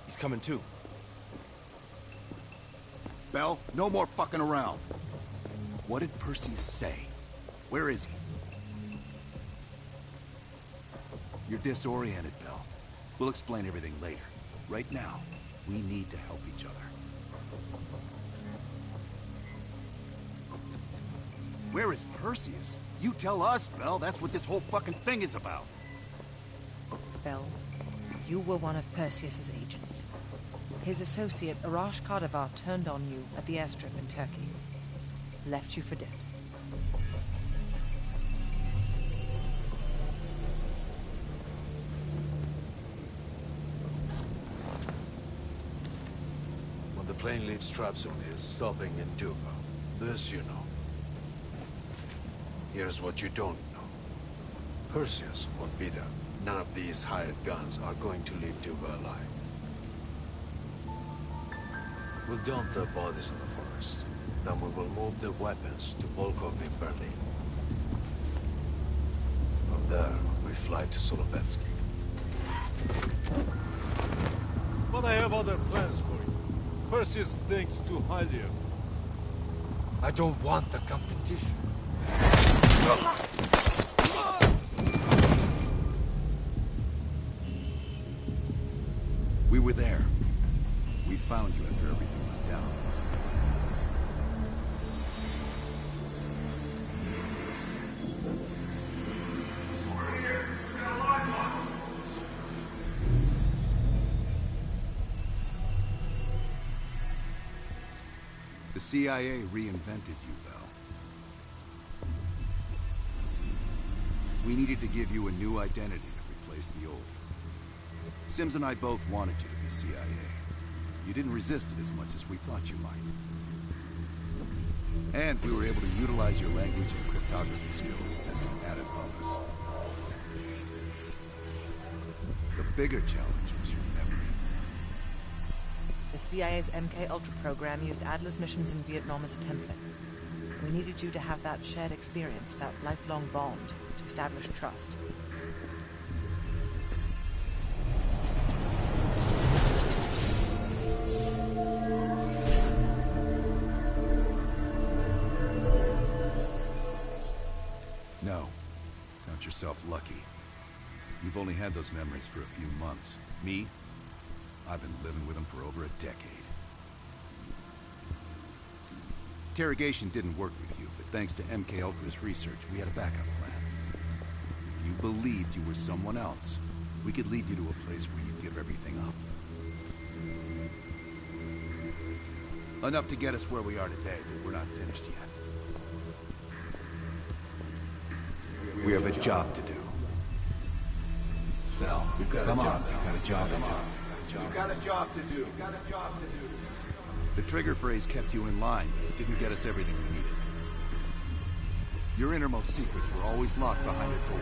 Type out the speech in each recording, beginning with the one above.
He's coming too. Bell, no more fucking around. What did Perseus say? Where is he? You're disoriented, Bell. We'll explain everything later. Right now, we need to help each other. Where is Perseus? You tell us, Bell. That's what this whole fucking thing is about. Bell, you were one of Perseus's agents. His associate, Arash Kadivar, turned on you at the airstrip in Turkey. Left you for dead. When the plane leaves Trabzon, it's stopping in Duba. This you know. Here's what you don't know. Perseus won't be there. None of these hired guns are going to leave Duba alive. We'll dump their bodies in the forest. Then we will move the weapons to Volkov in Berlin. From there, we fly to Solovetsky. But I have other plans for you. Perseus thinks too highly of you. I don't want the competition. We were there. We found you after everything went down. The CIA reinvented you, Bell. We needed to give you a new identity to replace the old. Sims and I both wanted you to be CIA. You didn't resist it as much as we thought you might. And we were able to utilize your language and cryptography skills as an added bonus. The bigger challenge was your memory. The CIA's MK-Ultra program used Adler's missions in Vietnam as a template. We needed you to have that shared experience, that lifelong bond, to establish trust. No. Count yourself lucky. You've only had those memories for a few months. Me? I've been living with them for over a decade. Interrogation didn't work with you, but thanks to MK Ultra's research, we had a backup plan. If you believed you were someone else, we could lead you to a place where you'd give everything up. Enough to get us where we are today, but we're not finished yet. We have a job to do. Bell, come on, we got a job to do. You got a job to do. The trigger phrase kept you in line, but it didn't get us everything we needed. Your innermost secrets were always locked behind a door.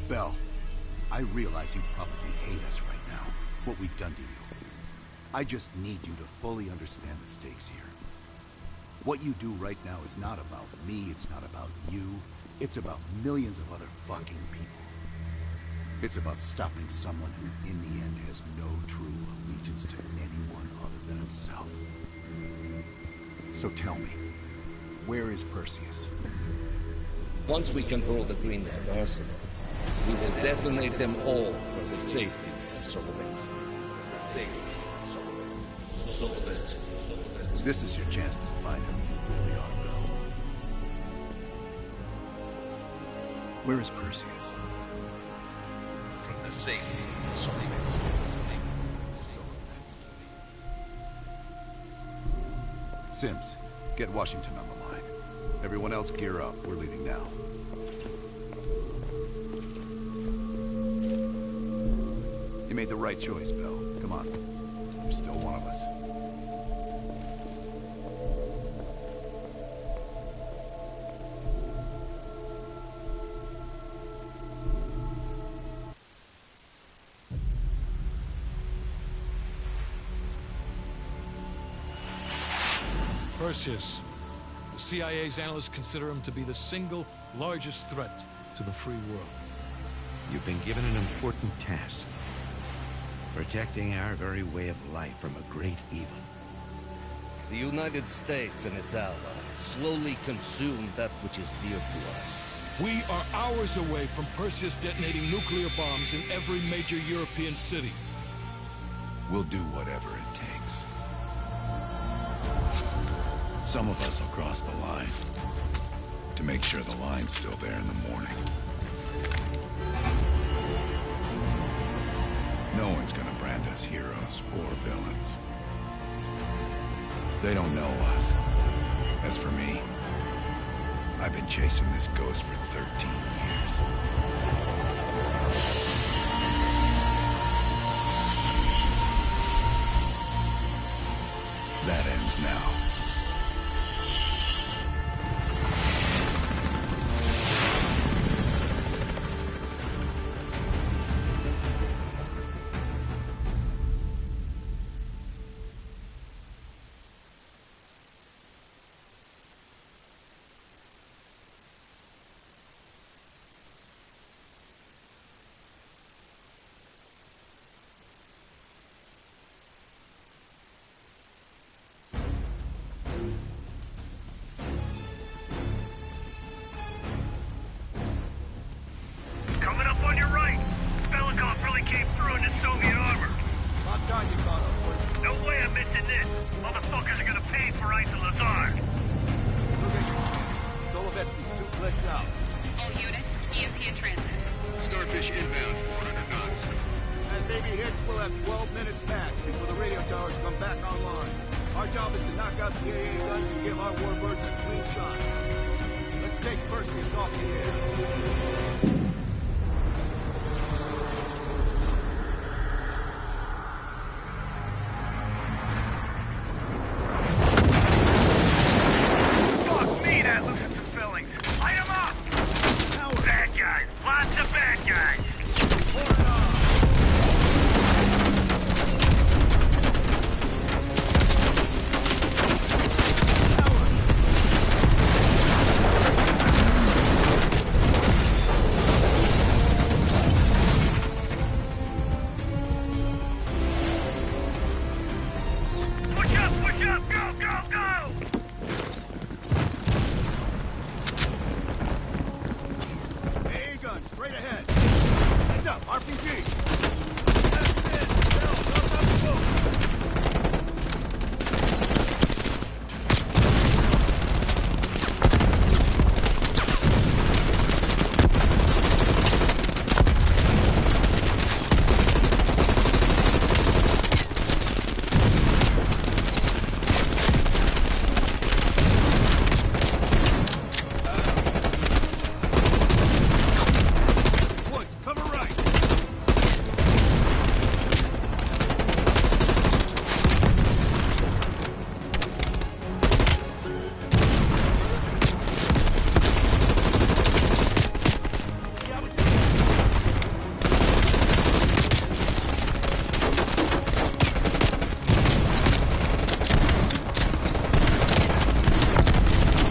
Bell, I realize you probably hate us right now, what we've done to you. I just need you to fully understand the stakes here. What you do right now is not about me, it's not about you. It's about millions of other fucking people. It's about stopping someone who, in the end, has no true allegiance to anyone other than himself. So tell me, where is Perseus? Once we control the Greenland arsenal, we will detonate them all for the safety of Solovetsky. This is your chance to find who you really are, Bell. Where is Perseus? From the safety of Solovetsky. Sims, get Washington on the line. Everyone else gear up. We're leaving now. You made the right choice, Bell. Come on. You're still one of us. Perseus. The CIA's analysts consider him to be the single largest threat to the free world. You've been given an important task. Protecting our very way of life from a great evil. The United States and its allies slowly consume that which is dear to us. We are hours away from Perseus detonating nuclear bombs in every major European city. We'll do whatever it takes. Some of us will cross the line to make sure the line's still there in the morning. No one's gonna brand us heroes or villains. They don't know us. As for me, I've been chasing this ghost for 13 years. That ends now. Coming up on your right. Belikov really came through in the Soviet armor. About time you caught up, boys. No way I'm missing this. Motherfuckers are gonna pay for Ice and Lazard. Look at your chance. Solovetsky's 2 clicks out. All units, EMP in transit. Starfish inbound, 400 knots. As baby hits, we'll have 12 minutes max before the radio towers come back online. Our job is to knock out the AA guns and give our warbirds a clean shot. Let's take Perseus off the air. Fuck me, that looks at some fillings. Light 'em up! Bad guys. Lots of bad guys. Pour it on! Push up, push up! Go, go, go! AA gun, straight ahead. Heads up, RPG. That's it. Bill, up, up, boom. Woods, cover right.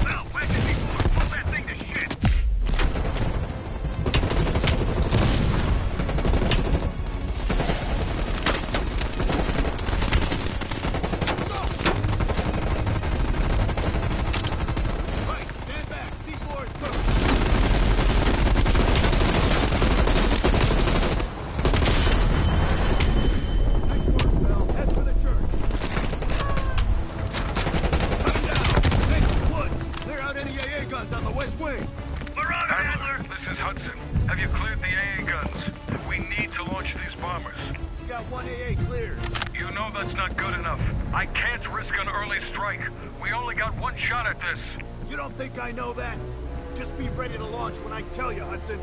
Well, where did he pull that thing to shit? Right, stand back. C4 is covered. Nice work, Bell. Head for the church. Coming down. Next, Woods. Clear out any AA guns on the west wing. We're on it, Adler. This is Hudson. Have you cleared the AA guns? We need to launch these bombers. We got 1 AA cleared. You know that's not good enough. I can't risk an early strike. We only got one shot at this. You don't think I know that? Just be ready to launch when I tell you, Hudson.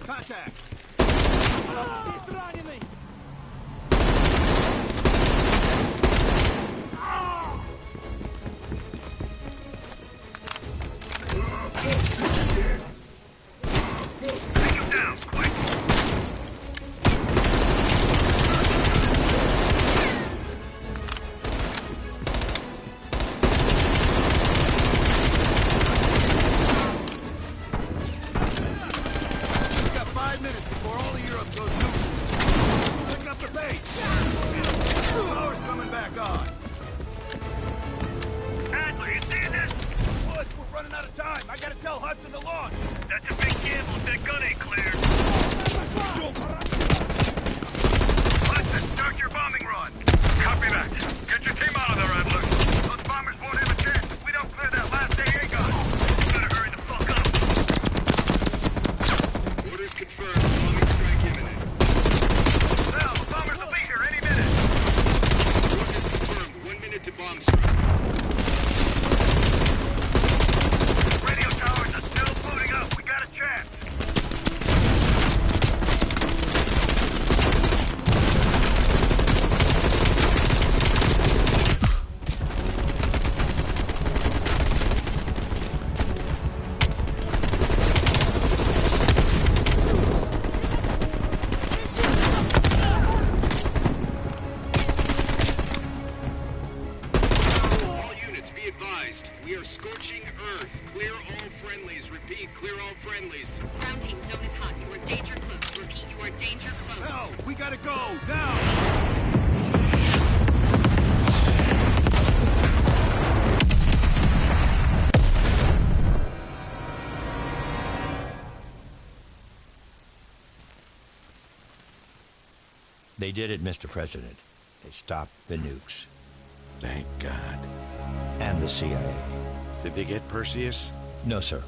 Contact. Take him down, quick. shots in the launch! That's a big gamble if that gun ain't cleared. Hudson, start your bombing run. Copy that. Get your team out of there, Adler. Those bombers won't have a chance if we don't clear that last AA gun. Better hurry the fuck up. Orders confirmed. Bombing strike imminent. Well, the bombers will be here any minute. Orders confirmed. 1 minute to bomb strike. Radio towers are still booting up. We got a chance. We are scorching Earth. Clear all friendlies. Repeat, clear all friendlies. Ground team, zone is hot. You are danger close. Repeat, you are danger close. Hell, we gotta go, now! They did it, Mr. President. They stopped the nukes. Thank God. And the CIA. Did they get Perseus? No, sir.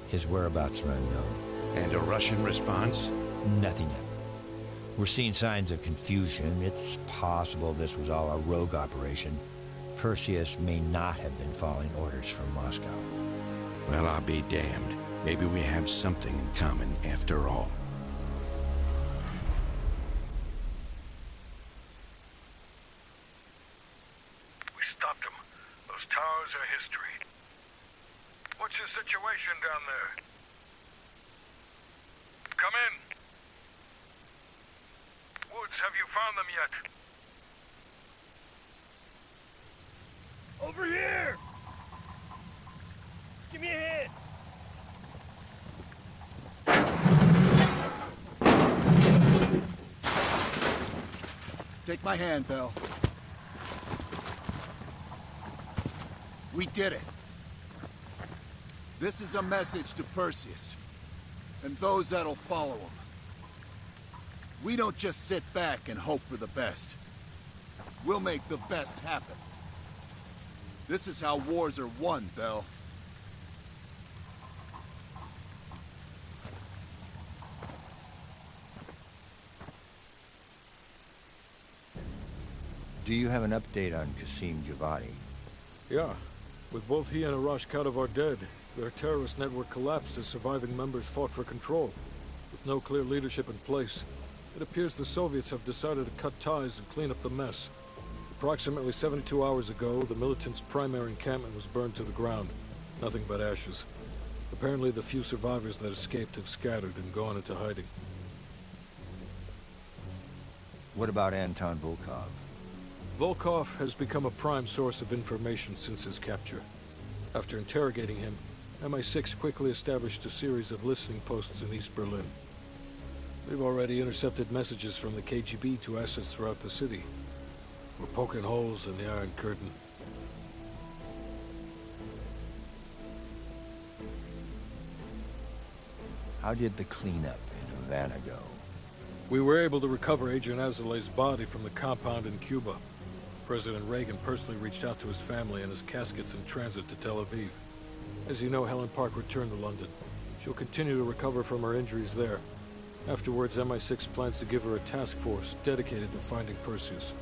His whereabouts are unknown. And a Russian response? Nothing yet. We're seeing signs of confusion. It's possible this was all a rogue operation. Perseus may not have been following orders from Moscow. Well, I'll be damned. Maybe we have something in common after all. Towers are history. What's your situation down there? Come in. Woods, have you found them yet? Over here! Give me a hand! Take my hand, Bell. We did it. This is a message to Perseus, and those that'll follow him. We don't just sit back and hope for the best. We'll make the best happen. This is how wars are won, Bell. Do you have an update on Qasim Javadi? Yeah. With both he and Arash Kadivar dead, their terrorist network collapsed as surviving members fought for control. With no clear leadership in place, it appears the Soviets have decided to cut ties and clean up the mess. Approximately 72 hours ago, the militants' primary encampment was burned to the ground. Nothing but ashes. Apparently the few survivors that escaped have scattered and gone into hiding. What about Anton Volkov? Volkov has become a prime source of information since his capture. After interrogating him, MI6 quickly established a series of listening posts in East Berlin. We've already intercepted messages from the KGB to assets throughout the city. We're poking holes in the Iron Curtain. How did the cleanup in Havana go? We were able to recover Agent Azoulay's body from the compound in Cuba. President Reagan personally reached out to his family, and his casket's in transit to Tel Aviv. As you know, Helen Park returned to London. She'll continue to recover from her injuries there. Afterwards, MI6 plans to give her a task force dedicated to finding Perseus.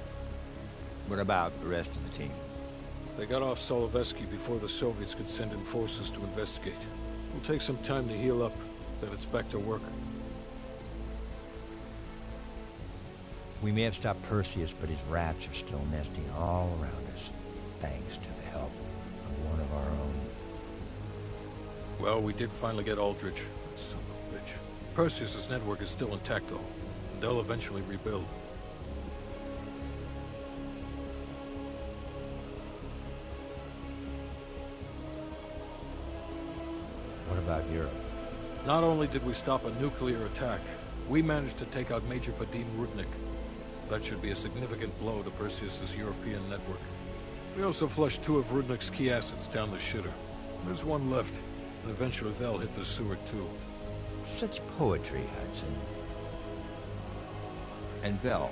What about the rest of the team? They got off Solovetsky before the Soviets could send in forces to investigate. It'll take some time to heal up, then it's back to work. We may have stopped Perseus, but his rats are still nesting all around us, thanks to the help of one of our own. Well, we did finally get Aldrich. Son of a bitch. Perseus's network is still intact, though, and they'll eventually rebuild. What about Europe? Not only did we stop a nuclear attack, we managed to take out Major Vadim Rudnik. That should be a significant blow to Perseus's European network. We also flushed 2 of Rudnik's key assets down the shitter. There's one left. And eventually they'll hit the sewer too. Such poetry, Hudson. And Bell.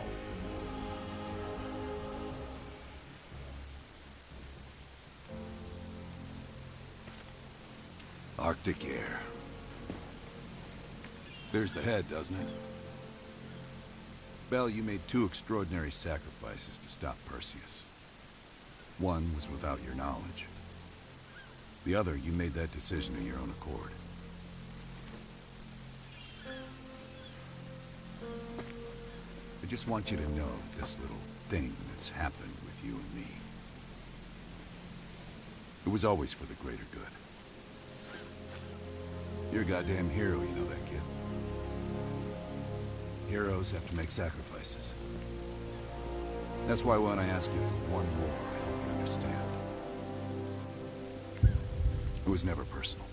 Arctic air. There's the head, doesn't it? Bell, you made 2 extraordinary sacrifices to stop Perseus. One was without your knowledge. The other, you made that decision of your own accord. I just want you to know this little thing that's happened with you and me. It was always for the greater good. You're a goddamn hero, you know that, kid. Heroes have to make sacrifices. That's why when I ask you for one more, I hope you understand. It was never personal.